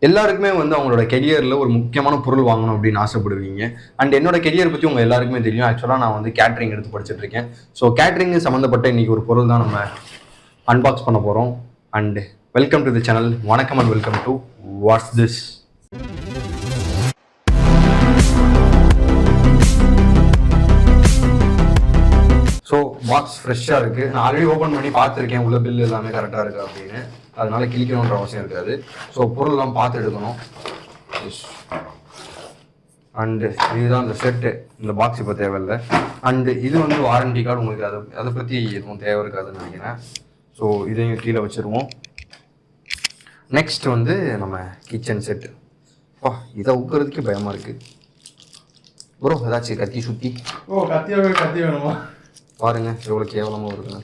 எல்லாருக்குமே வந்து அவங்களோட கெரியரில் ஒரு முக்கியமான பொருள் வாங்கணும் அப்படின்னு ஆசைப்படுவீங்க. அண்ட் என்னோட கெரியர் பற்றி உங்கள் எல்லாருக்குமே தெரியும். ஆக்சுவலாக நான் வந்து கேட்ரிங் எடுத்து படிச்சுட்டு இருக்கேன். ஸோ கேட்ரிங் சம்மந்தப்பட்ட இன்னைக்கு ஒரு பொருள் தான் நம்ம அன்பாக்ஸ் பண்ண போகிறோம். And welcome to the channel. வணக்கம் and welcome to what's this. So box ஃப்ரெஷ்ஷாக இருக்குது. நான் ஆல்ரெடி ஓப்பன் பண்ணி பார்த்துருக்கேன் உள்ள பில் எல்லாமே கரெக்டாக இருக்குது அப்படின்னு. அதனால கிளிக்கணுன்ற அவசியம் இருக்காது. ஸோ பொருள்லாம் பார்த்து எடுக்கணும். அண்டு இதுதான் இந்த செட்டு. இந்த பாக்ஸ் இப்போ தேவையில்லை. அண்டு இது வந்து வாரண்டி கார்டு. உங்களுக்கு அதை பற்றி எதுவும் தேவை இருக்காதுன்னு நினைக்கிறேன். ஸோ இதையும் கீழே வச்சுருவோம். நெக்ஸ்ட் வந்து நம்ம கிச்சன் செட்டு. இதை ஊக்கிறதுக்கே பயமாக இருக்குது ப்ரோ. ஏதாச்சும் கத்தி சுற்றி கத்தி வேணுமா பாருங்க எவ்வளோ கேவலமாக இருக்குன்னு.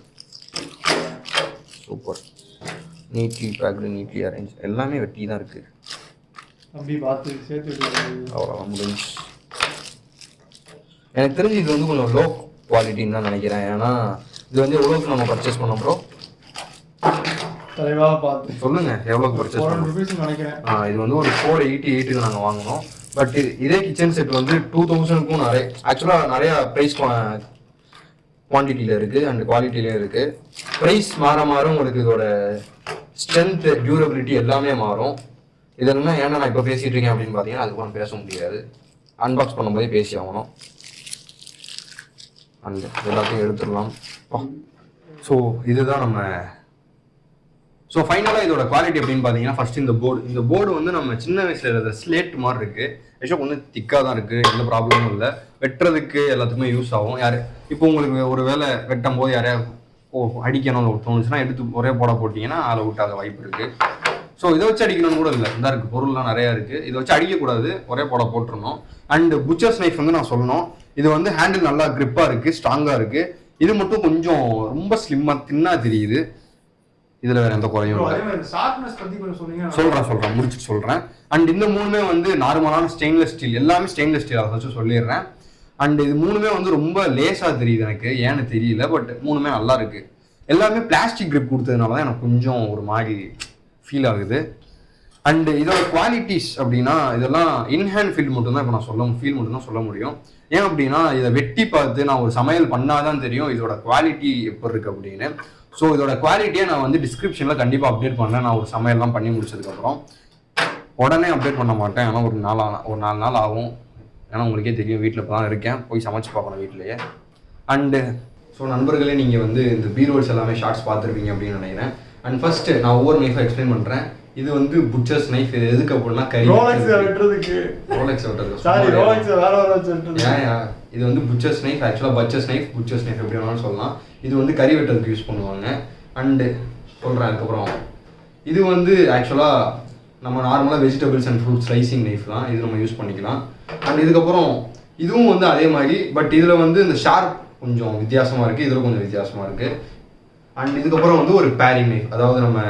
Super. Neatly packed, neatly arrange. எல்லாமே வெட்டி தான் இருக்குது. அப்படி பார்த்து சேர்த்து அவ்வளோதான் முடிஞ்சு. எனக்கு தெரிஞ்சு இது வந்து கொஞ்சம் லோ குவாலிட்டின்னு தான் நினைக்கிறேன். ஏன்னா இது வந்து எவ்வளோக்கு நம்ம பர்ச்சேஸ் பண்ணோம் ப்ரோ? தலைவாக பார்த்து சொல்லுங்கள் எவ்வளோக்கு பர்ச்சேஸ் பண்ணோம் நினைக்கிறேன். இது வந்து ஒரு 488க்கு நாங்கள் வாங்கினோம். பட் இதே கிச்சன் செட் வந்து 2000க்கும் நிறைய ஆக்சுவலாக நிறையா ப்ரைஸ் குவான்டிட்டியில் இருக்குது அண்ட் குவாலிட்டிலையும் இருக்குது. ப்ரைஸ் மாற உங்களுக்கு இதோட ஸ்ட்ரென்த்து, டியூரபிலிட்டி எல்லாமே மாறும். இதெல்லாம் ஏன்னா நான் இப்போ பேசிகிட்டு இருக்கேன் அப்படின்னு பார்த்தீங்கன்னா அதுக்கு பேச முடியாது. அன்பாக்ஸ் பண்ணும்போதே பேசி ஆகணும். அண்ட் எல்லாத்தையும் எடுத்துடலாம். ஸோ இதுதான் நம்ம. ஸோ ஃபைனலாக இதோட குவாலிட்டி அப்படின்னு பார்த்தீங்கன்னா ஃபஸ்ட்டு இந்த போர்டு வந்து நம்ம சின்ன வயசில் இருக்கிற ஸ்லேட் மாதிரி இருக்குது. ஆக்சுவலாக கொஞ்சம் திக்காக தான் இருக்குது. எந்த ப்ராப்ளமும் இல்லை. வெட்டுறதுக்கு எல்லாத்துக்குமே யூஸ் ஆகும். இப்போ உங்களுக்கு ஒரு வேலை வெட்டும் போது யாரையா அடிக்கணும்னு தோணுச்சுன்னா எடுத்து ஒரே போட்டிங்கன்னா அதில் விட்டாத வாய்ப்பு இருக்குது. ஸோ இதை வச்சு அடிக்கணும்னு கூட இல்லை. இந்த இருக்குது பொருள்லாம் நிறையா இருக்குது. இதை வச்சு அடிக்கக்கூடாது, ஒரே போட்டுருணும். அண்ட் புச்சர்ஸ் நைஃப் வந்து நான் சொல்லணும், இது வந்து ஹேண்டில் நல்லா கிரிப்பாக இருக்குது, ஸ்ட்ராங்காக இருக்குது. இது மட்டும் கொஞ்சம் ரொம்ப ஸ்லிம்மாக தின்னாக தெரியுது. இதில் வேறு எந்த குறையும் இல்லை. சொல்கிறேன் முடிச்சுட்டு சொல்கிறேன். அண்ட் இந்த மூணுமே வந்து நார்மலான ஸ்டெயின்லெஸ் ஸ்டீல். எல்லாமே ஸ்டெயின்லெஸ் ஸ்டீல். அதை வச்சு சொல்லிடுறேன். அண்ட் இது மூணுமே வந்து ரொம்ப லேஸாக தெரியுது எனக்கு, ஏன்னு தெரியல. பட் மூணுமே நல்லா இருக்குது. எல்லாமே பிளாஸ்டிக் கிரிப் கொடுத்ததுனால தான் எனக்கு கொஞ்சம் ஒரு மாதிரி ஃபீல் ஆகுது. அண்டு இதோட குவாலிட்டிஸ் அப்படின்னா இதெல்லாம் இன்ஹேண்ட் ஃபீல் மட்டும்தான் இப்போ நான் ஃபீல் மட்டும்தான் சொல்ல முடியும். ஏன் அப்படின்னா இதை வெட்டி பார்த்து நான் ஒரு சமையல் பண்ணாதான் தெரியும் இதோட குவாலிட்டி எப்படி இருக்குது அப்படின்னு. ஸோ இதோட குவாலிட்டியை நான் வந்து டிஸ்கிரிப்ஷனில் கண்டிப்பாக அப்டேட் பண்ணேன். நான் ஒரு சமையல்லாம் பண்ணி முடிச்சதுக்கப்புறம் உடனே அப்டேட் பண்ண மாட்டேன். ஏன்னா ஒரு 4 நாள் ஆகும். ஏன்னா உங்களுக்கே தெரியும் வீட்டில் இப்போ தான் இருக்கேன், போய் சமைச்சு பார்க்கணும் வீட்டிலேயே. அண்டு ஸோ நண்பர்களே, நீங்கள் வந்து இந்த பீரோல்ஸ் எல்லாமே ஷார்ட்ஸ் பார்த்துருப்பீங்க அப்படின்னு நினைக்கிறேன். அண்ட் ஃபர்ஸ்ட் நான் ஒவ்வொரு நைஃபை எக்ஸ்பிளைன் பண்ணுறேன். இது வந்து புச்சர்ஸ் நைஃப். இது எதுக்கு அப்படின்னா ரோலெக்ஸ் வெட்டுறதுக்கு. இது வந்து புச்சர்ஸ் நைஃப். ஆக்சுவலாக புச்சர்ஸ் நைஃப் எப்படி வேணாலும் சொல்லலாம். இது வந்து கறி வெட்டுறதுக்கு யூஸ் பண்ணுவாங்க. அண்டு சொல்கிறேன் அதுக்கப்புறம். இது வந்து ஆக்சுவலாக நம்ம நார்மலாக vegetables and fruits slicing knife தான். இது நம்ம யூஸ் பண்ணிக்கலாம். அண்ட் இதுக்கப்புறம் இதுவும் வந்து அதே மாதிரி. பட் இதில் வந்து இந்த ஷார்ப் கொஞ்சம் வித்தியாசமாக இருக்குது, இதில் கொஞ்சம் வித்தியாசமாக இருக்குது. அண்ட் இதுக்கப்புறம் வந்து ஒரு பேரிங் நைஃப். அதாவது நம்ம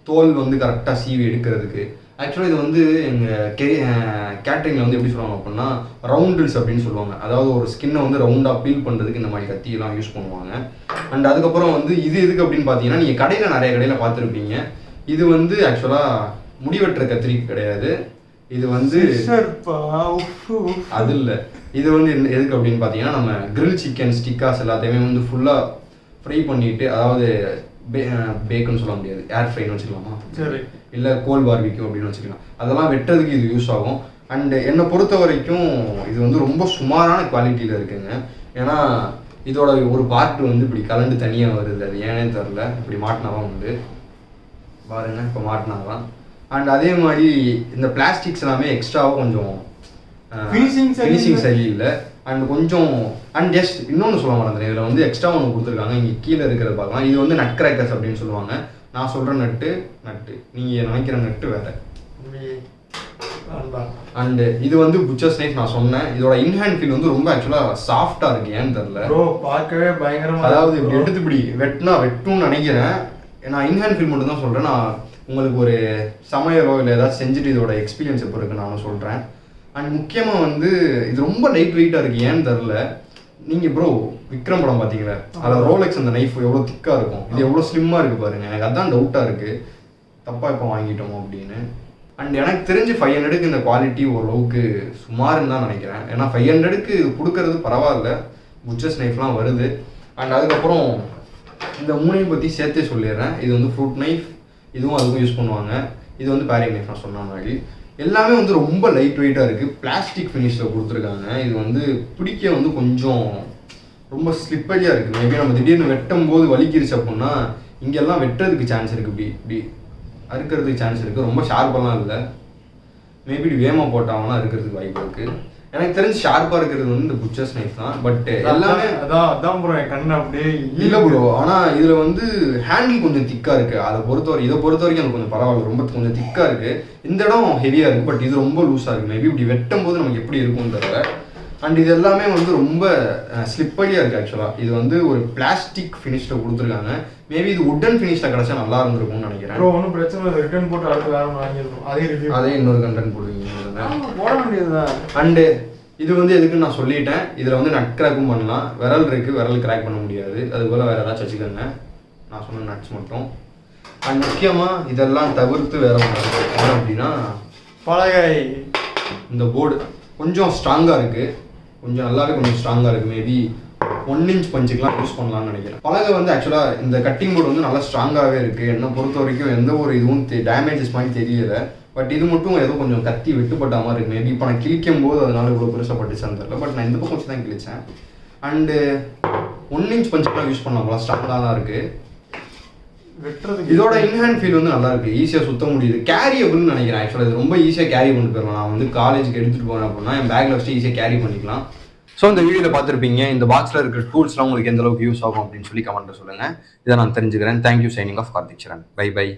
தோல் வந்து கரெக்டாக சீவி எடுக்கிறதுக்கு. ஆக்சுவலாக இது வந்து எங்கள் கேட்ரிங்கில் வந்து எப்படி சொல்லுவாங்க அப்படின்னா ரவுண்டில்ஸ் அப்படின்னு சொல்லுவாங்க. அதாவது ஒரு ஸ்கின்னை வந்து ரவுண்டாக பீல் பண்ணுறதுக்கு இந்த மாதிரி கத்தியெல்லாம் யூஸ் பண்ணுவாங்க. அண்ட் அதுக்கப்புறம் வந்து இது எதுக்கு அப்படின்னு பார்த்தீங்கன்னா நீங்கள் நிறைய கடையில் பார்த்துருப்பீங்க. இது வந்து ஆக்சுவலாக முடிவெட்டுற கத்திரிக்கு கிடையாது. இது வந்து அது இல்லை. இது வந்து எதுக்கு அப்படின்னு பார்த்தீங்கன்னா நம்ம கிரில் சிக்கன் ஸ்டிக்காஸ் எல்லாத்தையுமே வந்து ஃபுல்லாக ஃப்ரை பண்ணிவிட்டு, அதாவது பேக்குன்னு சொல்ல முடியாது, ஏர் ஃப்ரைன்னு வச்சுக்கலாமா, இல்லை கோல் பார்பிக்யூ அப்படின்னு வச்சுக்கலாம். அதெல்லாம் வெட்டுறதுக்கு இது யூஸ் ஆகும். அண்டு என்னை பொறுத்த வரைக்கும் இது வந்து ரொம்ப சுமாரான குவாலிட்டியில் இருக்குங்க. ஏன்னா இதோட ஒரு பார்ட் வந்து இப்படி கலண்டு தனியாக வருது. அது ஏனே தெரில. இப்படி மாட்டினாதான் உண்டு பாருங்க. இப்போ மாட்டினாதான். அண்ட் அதே மாதிரி இந்த பிளாஸ்டிக்ஸ் எல்லாமே எக்ஸ்ட்ராவாக கொஞ்சம் ஃபினிஷிங் சரியில்லை. அண்ட் கொஞ்சம் ஜஸ்ட் இன்னொன்று சொல்ல மாட்டேன். இதில் வந்து எக்ஸ்ட்ரா ஒன்று கொடுத்துருக்காங்க. இங்கே கீழே இருக்கிறத பார்க்கலாம். இது வந்து நட் கிராக்கர்ஸ் அப்படின்னு சொல்லுவாங்க. நான் சொல்கிற நட்டு நீங்கள் நினைக்கிற நட்டு வேறு. அண்டு இது வந்து புச்சர்ஸ் நைஃப் நான் சொன்னேன். இதோட இன்ஹேண்ட் ஃபீல் வந்து ரொம்ப ஆக்சுவலாக சாஃப்டாக இருக்குது. ஏன்னு தெரில, பார்க்கவே பயங்கரமாக. அதாவது இப்படி எடுத்து இப்படி வெட்டும்னு நினைக்கிறேன். நான் இன்ஹேண்ட் ஃபீல் மட்டும் தான் சொல்கிறேன். நான் உங்களுக்கு ஒரு சமையலோ இல்லை ஏதாச்சும் செஞ்சுட்டு இதோட எக்ஸ்பீரியன்ஸ் எப்போ இருக்குன்னு நான் சொல்கிறேன். அண்ட் முக்கியமாக வந்து இது ரொம்ப லைட் வெயிட்டாக இருக்குது. ஏன்னு தெரில. நீங்கள் ப்ரோ விக்ரம் படம் பார்த்தீங்களா, அதில் ரோலெக்ஸ் அந்த நைஃப் எவ்வளோ திக்காக இருக்கும், இது எவ்வளோ ஸ்லிம்மாக இருக்குது பாருங்கள். எனக்கு அதான் டவுட்டாக இருக்குது, தப்பாக இப்போ வாங்கிட்டோமோ அப்படின்னு. அண்ட் எனக்கு தெரிஞ்சு 500க்கு இந்த குவாலிட்டி ஓரளவுக்கு சுமாருன்னு தான் நினைக்கிறேன். ஏன்னா 500க்கு இது கொடுக்கறது பரவாயில்ல, புச்சர்ஸ் நைஃப்லாம் வருது. அண்ட் அதுக்கப்புறம் இந்த மூணையும் பற்றி சேர்த்தே சொல்லிடுறேன். இது வந்து ஃப்ரூட் நைஃப், இதுவும் அதுக்கும் யூஸ் பண்ணுவாங்க. இது வந்து பேரிங் நைஃப் நான் சொன்ன மாதிரி. எல்லாமே வந்து ரொம்ப லைட் வெயிட்டாக இருக்குது, பிளாஸ்டிக் ஃபினிஷில் கொடுத்துருக்காங்க. இது வந்து பிடிக்க வந்து கொஞ்சம் ரொம்ப ஸ்லிப்பரியாக இருக்குது. மேபி நம்ம திடீர்னு வெட்டும் போது வலிக்கிருச்சு அப்படின்னா இங்கெல்லாம் வெட்டுறதுக்கு சான்ஸ் இருக்குது, இப்படி இப்படி அறுக்கிறதுக்கு சான்ஸ் இருக்குது. ரொம்ப ஷார்ப்பெல்லாம் இல்லை, மேபி இப்படி வேகமாக போட்டாங்கன்னா இருக்கிறதுக்கு வாய்ப்பு இருக்குது. எனக்கு தெரிஞ்சு ஷார்ப்பாக இருக்கிறது வந்து இந்த புச்சர்ஸ் நைஃப் தான். பட் எல்லாமே அதான் ப்ரோ என் கண்ணு அப்படியே இல்லை ப்ரோ. ஆனால் இதில் வந்து ஹேண்டில் கொஞ்சம் திக்காக இருக்குது. இதை பொறுத்த வரைக்கும் எனக்கு கொஞ்சம் பரவாயில்ல, ரொம்ப கொஞ்சம் திக்காக இருக்குது. இந்த இடம் ஹெவியாக இருக்குது, பட் இது ரொம்ப லூஸாக இருக்குது. மேபி இப்படி வெட்டும் போது நமக்கு எப்படி இருக்கும்னு தெரியல. அண்ட் இது எல்லாமே வந்து ரொம்ப ஸ்லிப்பரியாக இருக்குது. ஆக்சுவலாக இது வந்து ஒரு பிளாஸ்டிக் ஃபினிஷில் கொடுத்துருக்காங்க. மேபி இது உட்டன் ஃபினிஷில் கிடச்சா நல்லா இருந்திருக்கும்னு நினைக்கிறேன். ப்ரோ ஒன்றும் பிரச்சனை இல்லை, ரிட்டர்ன் போட்டு அடுத்து வேறு வாங்கிடுவோம். அதே இன்னொரு கண்டென்ட் போடுவீங்க போட வேண்டியதுதான். அண்டு இது வந்து எதுக்குன்னு நான் சொல்லிட்டேன். இதில் வந்து நட் கிராக்கும் பண்ணலாம். விரல் இருக்குது, விரல் கிராக் பண்ண முடியாது. அதுபோல் வேறு ஏதாச்சும் வச்சுக்கோங்க, நான் சொன்ன நட்ஸ் மட்டும். அண்ட் முக்கியமாக இதெல்லாம் தவிர்த்து வேறு ஒன்று அப்படின்னா பலகை. இந்த போர்டு கொஞ்சம் ஸ்ட்ராங்காக இருக்குது, கொஞ்சம் நல்லாவே கொஞ்சம் ஸ்ட்ராங்காக இருக்குது. மேபி 1 inch பஞ்சுக்கெலாம் யூஸ் பண்ணலாம்னு நினைக்கிறேன். பலகை வந்து ஆக்சுவலாக இந்த கட்டிங் போர்டு வந்து நல்லா ஸ்ட்ராங்காகவே இருக்குது. என்னை பொறுத்த வரைக்கும் எந்த ஒரு இதுவும் டேமேஜஸ் மாதிரி தெரியலை. பட் இது மட்டும் ஏதோ கொஞ்சம் கத்தி வெட்டுப்பட்ட மாதிரி இருக்குது. மேபி இப்போ நான் கிழிக்கும் போது அதனால இவ்வளோ பெருசாக பட்டுச்சான்னு தெரியல. பட் நான் இந்த பக்கம் வச்சு தான் கிழிச்சேன். அண்டு 1 inch பஞ்சுக்கெலாம் யூஸ் பண்ணலாம், ஸ்ட்ராங்காக தான் இருக்குது. வெட்டுறதுக்கு இதோட இன்ஹேண்ட் ஃபீல் வந்து நல்லா இருக்குது, ஈஸியாக சுத்த முடியுது. கேரியபிள்னு நினைக்கிறேன். ஆக்சுவலாக இது ரொம்ப ஈஸியாக கேரி பண்ணிட்டு போயிடலாம். நான் வந்து காலேஜுக்கு எடுத்துகிட்டு போனேன் அப்படின்னா என் பேக்கில் வச்சு ஈஸியாக கேரி பண்ணிக்கலாம். ஸோ இந்த வீடியோவில் பார்த்துருப்பீங்க, இந்த பாக்ஸில் இருக்கிற டூல்ஸ்லாம் உங்களுக்கு எந்த அளவுக்கு யூஸ் ஆகும் அப்படின்னு சொல்லி கமெண்ட்டில் சொல்லுங்கள். இதை நான் தெரிஞ்சுக்கிறேன். Thank you. Signing off Karthik Charan. Bye by.